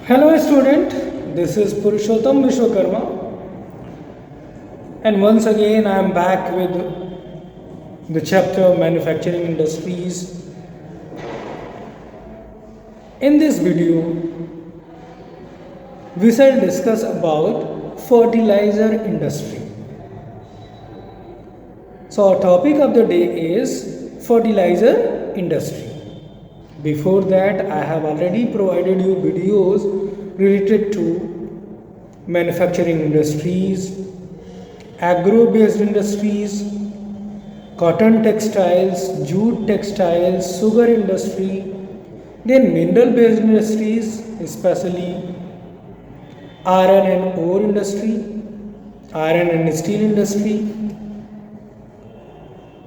Hello student, this is Purushottam Vishwakarma and once again I am back with the chapter Manufacturing Industries. In this video, we shall discuss about fertilizer industry. So our topic of the day is fertilizer industry. Before that, I have already provided you videos related to manufacturing industries, agro-based industries, cotton textiles, jute textiles, sugar industry, then mineral-based industries, especially iron and ore industry, iron and steel industry,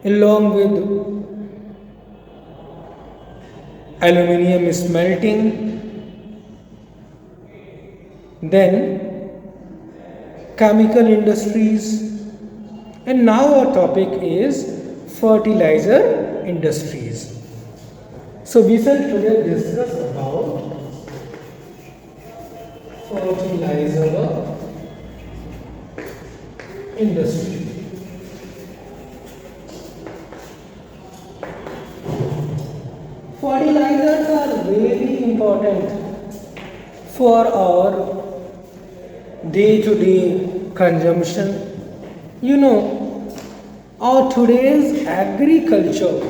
along with aluminium smelting, then chemical industries, and now our topic is fertilizer industries. So we shall today discuss about fertilizer industry. Fertilizers are very important for our day-to-day consumption. You know, our today's agriculture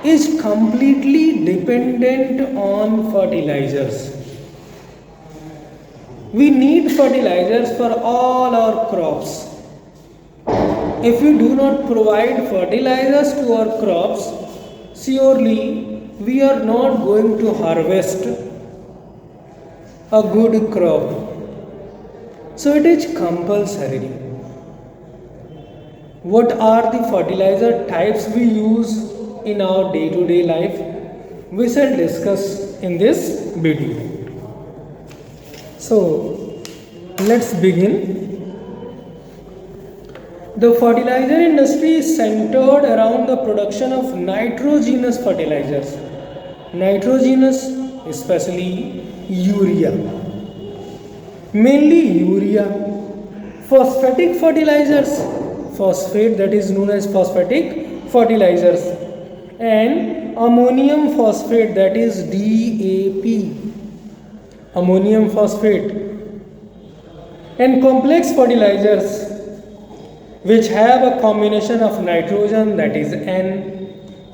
is completely dependent on fertilizers. We need fertilizers for all our crops. If we do not provide fertilizers to our crops, surely we are not going to harvest a good crop. So it is compulsory. What are the fertilizer types we use in our day-to-day life? We shall discuss in this video. So let's begin. The fertilizer industry is centered around the production of nitrogenous fertilizers. Nitrogenous, especially urea. Mainly urea. Phosphatic fertilizers, phosphate, that is known as phosphatic fertilizers. And ammonium phosphate, that is DAP. Ammonium phosphate. And complex fertilizers, which have a combination of nitrogen, that is N,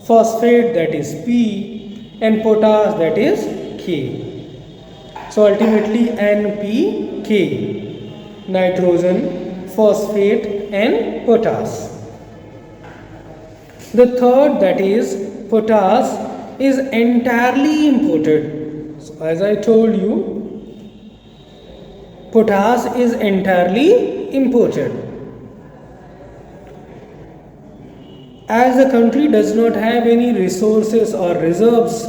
phosphate, that is P, and potash, that is K. So ultimately NPK, nitrogen, phosphate, and potash. The third, that is potash, is entirely imported. So as I told you, potash is entirely imported. As the country does not have any resources or reserves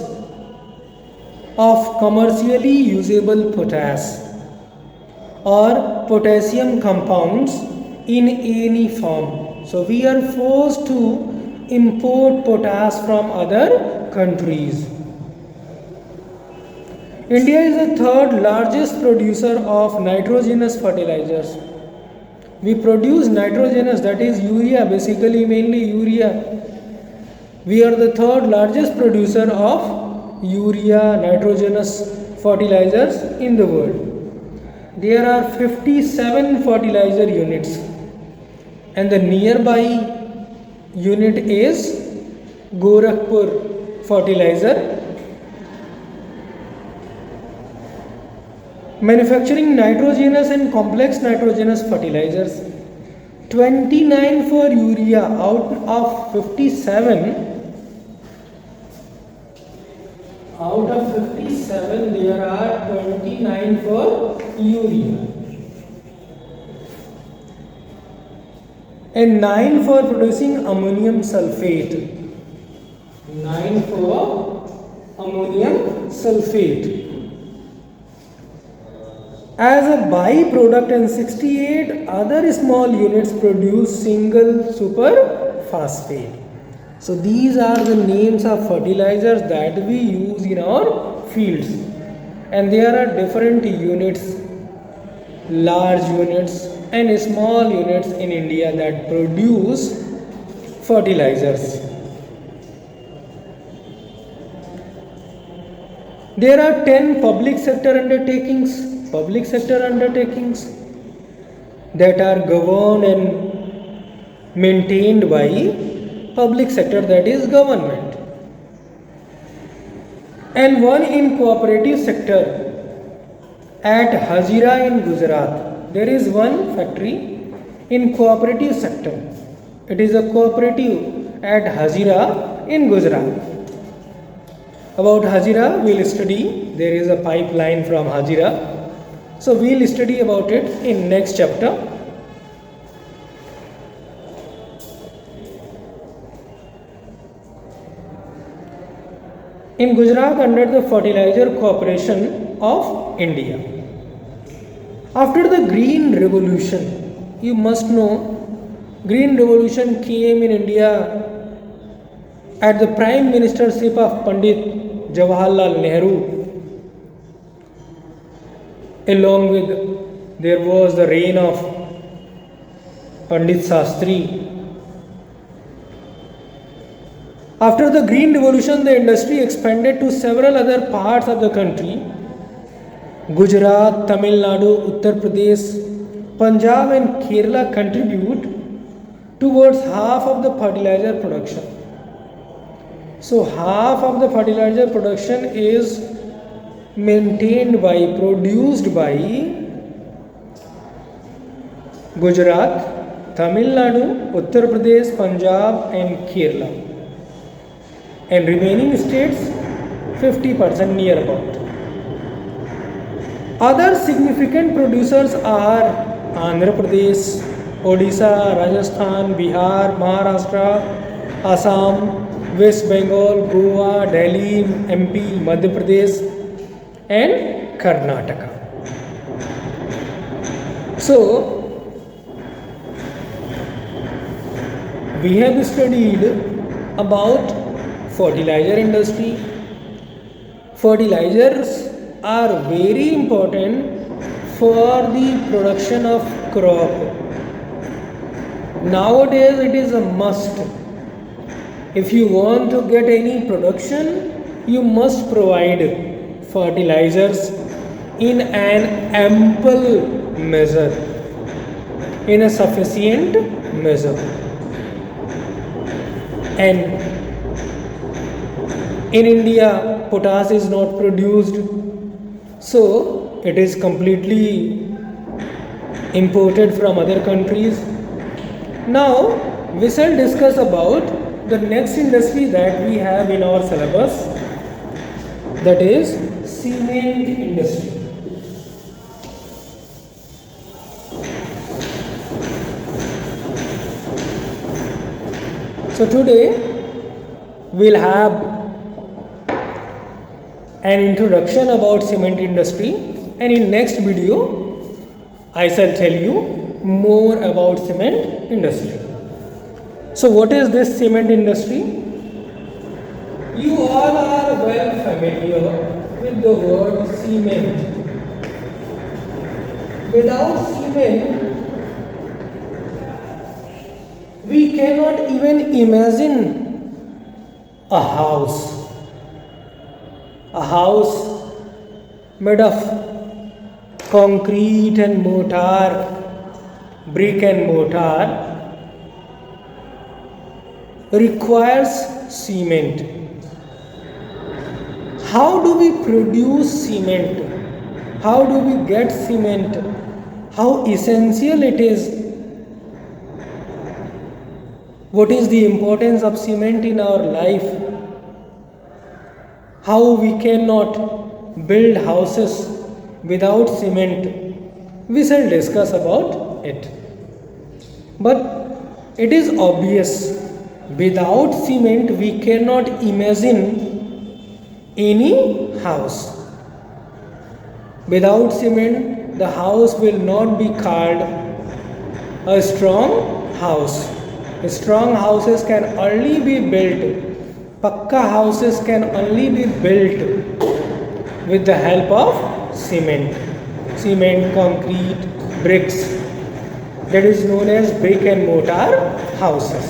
of commercially usable potash or potassium compounds in any form, so we are forced to import potash from other countries. India is the third largest producer of nitrogenous fertilizers. We produce nitrogenous, that is urea, basically mainly urea. We are the third largest producer of urea, nitrogenous fertilizers in the world. There are 57 fertilizer units and the nearby unit is Gorakhpur fertilizer. Manufacturing nitrogenous and complex nitrogenous fertilizers, 29 for urea out of 57. Out of 57 there are 29 for urea and 9 for producing ammonium sulfate. 9 for ammonium sulfate. As a byproduct, and 68 other small units produce single superphosphate. So these are the names of fertilizers that we use in our fields. and there are different units, large units and small units in India that produce fertilizers. There are 10 public sector undertakings that are governed and maintained by public sector, that is government, and one in cooperative sector at Hazira in Gujarat. There is one factory in cooperative sector. It is a cooperative at Hazira in Gujarat. About Hazira we'll study. There is a pipeline from Hazira, so we'll study about it in next chapter. In Gujarat, under the Fertilizer Corporation of India. After the Green Revolution, you must know, Green Revolution came in India at the prime ministership of Pandit Jawaharlal Nehru. Along with, there was the reign of Pandit Shastri. After the Green Revolution, the industry expanded to several other parts of the country. Gujarat, Tamil Nadu, Uttar Pradesh, Punjab and Kerala contribute towards half of the fertilizer production. So half of the fertilizer production is produced by Gujarat, Tamil Nadu, Uttar Pradesh, Punjab and Kerala. And remaining states 50% near about. Other significant producers are Andhra Pradesh, Odisha, Rajasthan, Bihar, Maharashtra, Assam, West Bengal, Goa, Delhi, MP, Madhya Pradesh and Karnataka. So we have studied about fertilizer industry. Fertilizers are very important for the production of crop. Nowadays it is a must. If you want to get any production, you must provide fertilizers in an ample measure, in a sufficient measure. And in India, potash is not produced, so it is completely imported from other countries. Now we shall discuss about the next industry that we have in our syllabus, that is cement industry. So today we'll have an introduction about cement industry, and in next video I shall tell you more about cement industry. So what is this cement industry? You all are well familiar with the word cement. Without cement, we cannot even imagine a house. A house made of concrete and mortar, brick and mortar, requires cement. How do we produce cement? How do we get cement? How essential it is? What is the importance of cement in our life? How we cannot build houses without cement? We shall discuss about it. But it is obvious, without cement we cannot imagine any house. Without cement, the house will not be called a strong house. Strong houses can only be built, pakka houses can only be built with the help of cement. Cement, concrete, bricks. That is known as brick and mortar houses.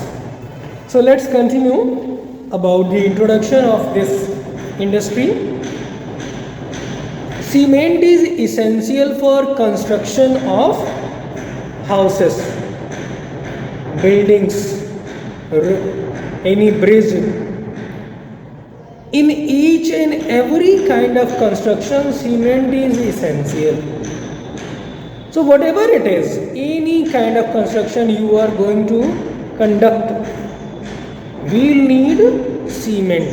So let's continue about the introduction of this industry. Cement is essential for construction of houses, buildings, any bridge. In each and every kind of construction, cement is essential. So whatever it is, any kind of construction you are going to conduct, we'll need cement.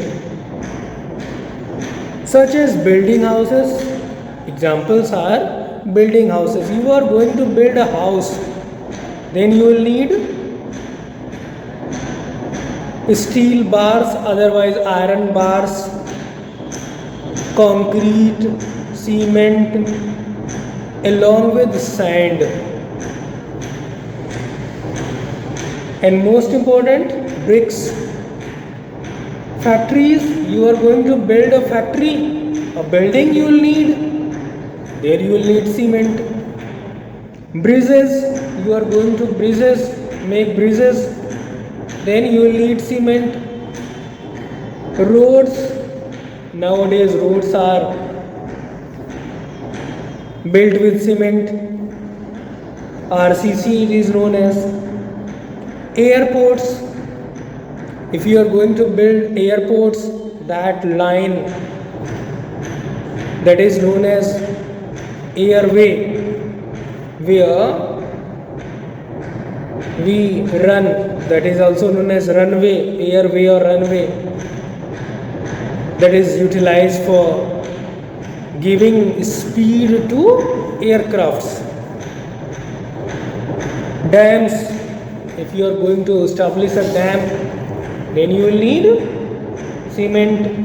Such as building houses. Examples are building houses. You are going to build a house, then you will need steel bars, otherwise iron bars, concrete, cement, along with sand. And most important, bricks. Factories, you are going to build a factory, a building you will need. There you will need cement. Bridges, you are going to make bridges, then you will need cement. Roads, nowadays roads are built with cement. RCC it is known as. Airports, if you are going to build airports, that line that is known as airway, where we run, that is also known as runway, airway or runway, that is utilized for giving speed to aircrafts. Dams, if you are going to establish a dam, then you will need cement.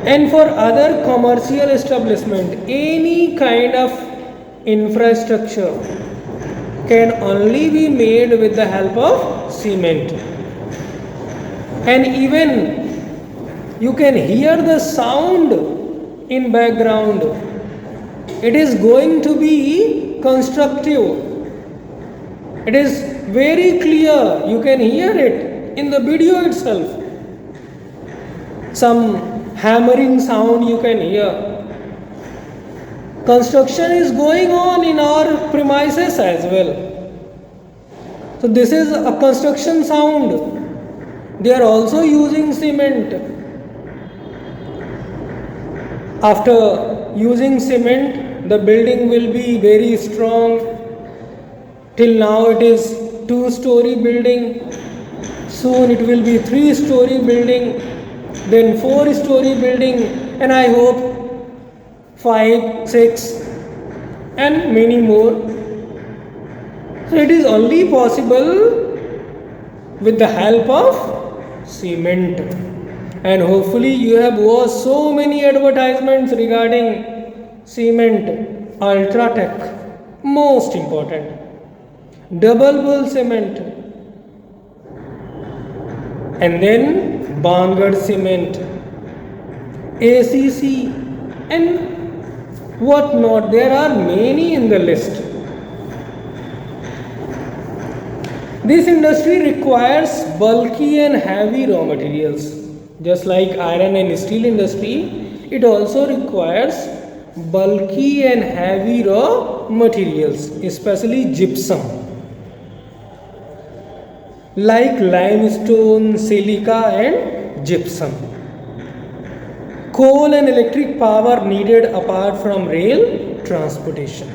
And for other commercial establishment, any kind of infrastructure can only be made with the help of cement. And even you can hear the sound in background. It is going to be constructive. It is very clear. You can hear it in the video itself. Some hammering sound you can hear. Construction is going on in our premises as well. So this is a construction sound. They are also using cement. After using cement, the building will be very strong. Till now it is 2-story building. Soon it will be 3-story building, then 4-story building, and I hope 5, 6 and many more. So it is only possible with the help of cement. And hopefully you have watched so many advertisements regarding cement. Ultratech, most important. Double bull cement. And then Bangad cement, ACC and what not. There are many in the list. This industry requires bulky and heavy raw materials. Just like iron and steel industry, it also requires bulky and heavy raw materials, especially gypsum, like limestone, silica and gypsum. Coal and electric power needed apart from rail transportation.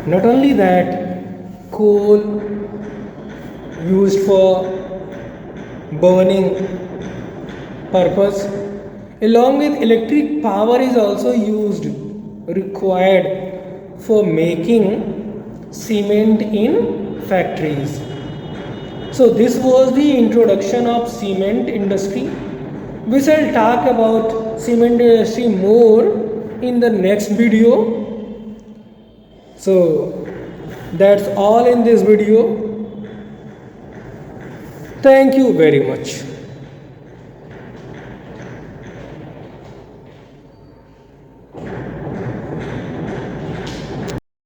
Not only that, coal used for burning purpose, along with electric power is also required for making cement in factories. So this was the introduction of cement industry. We shall talk about cement industry more in the next video. So that's all in this video. Thank you very much.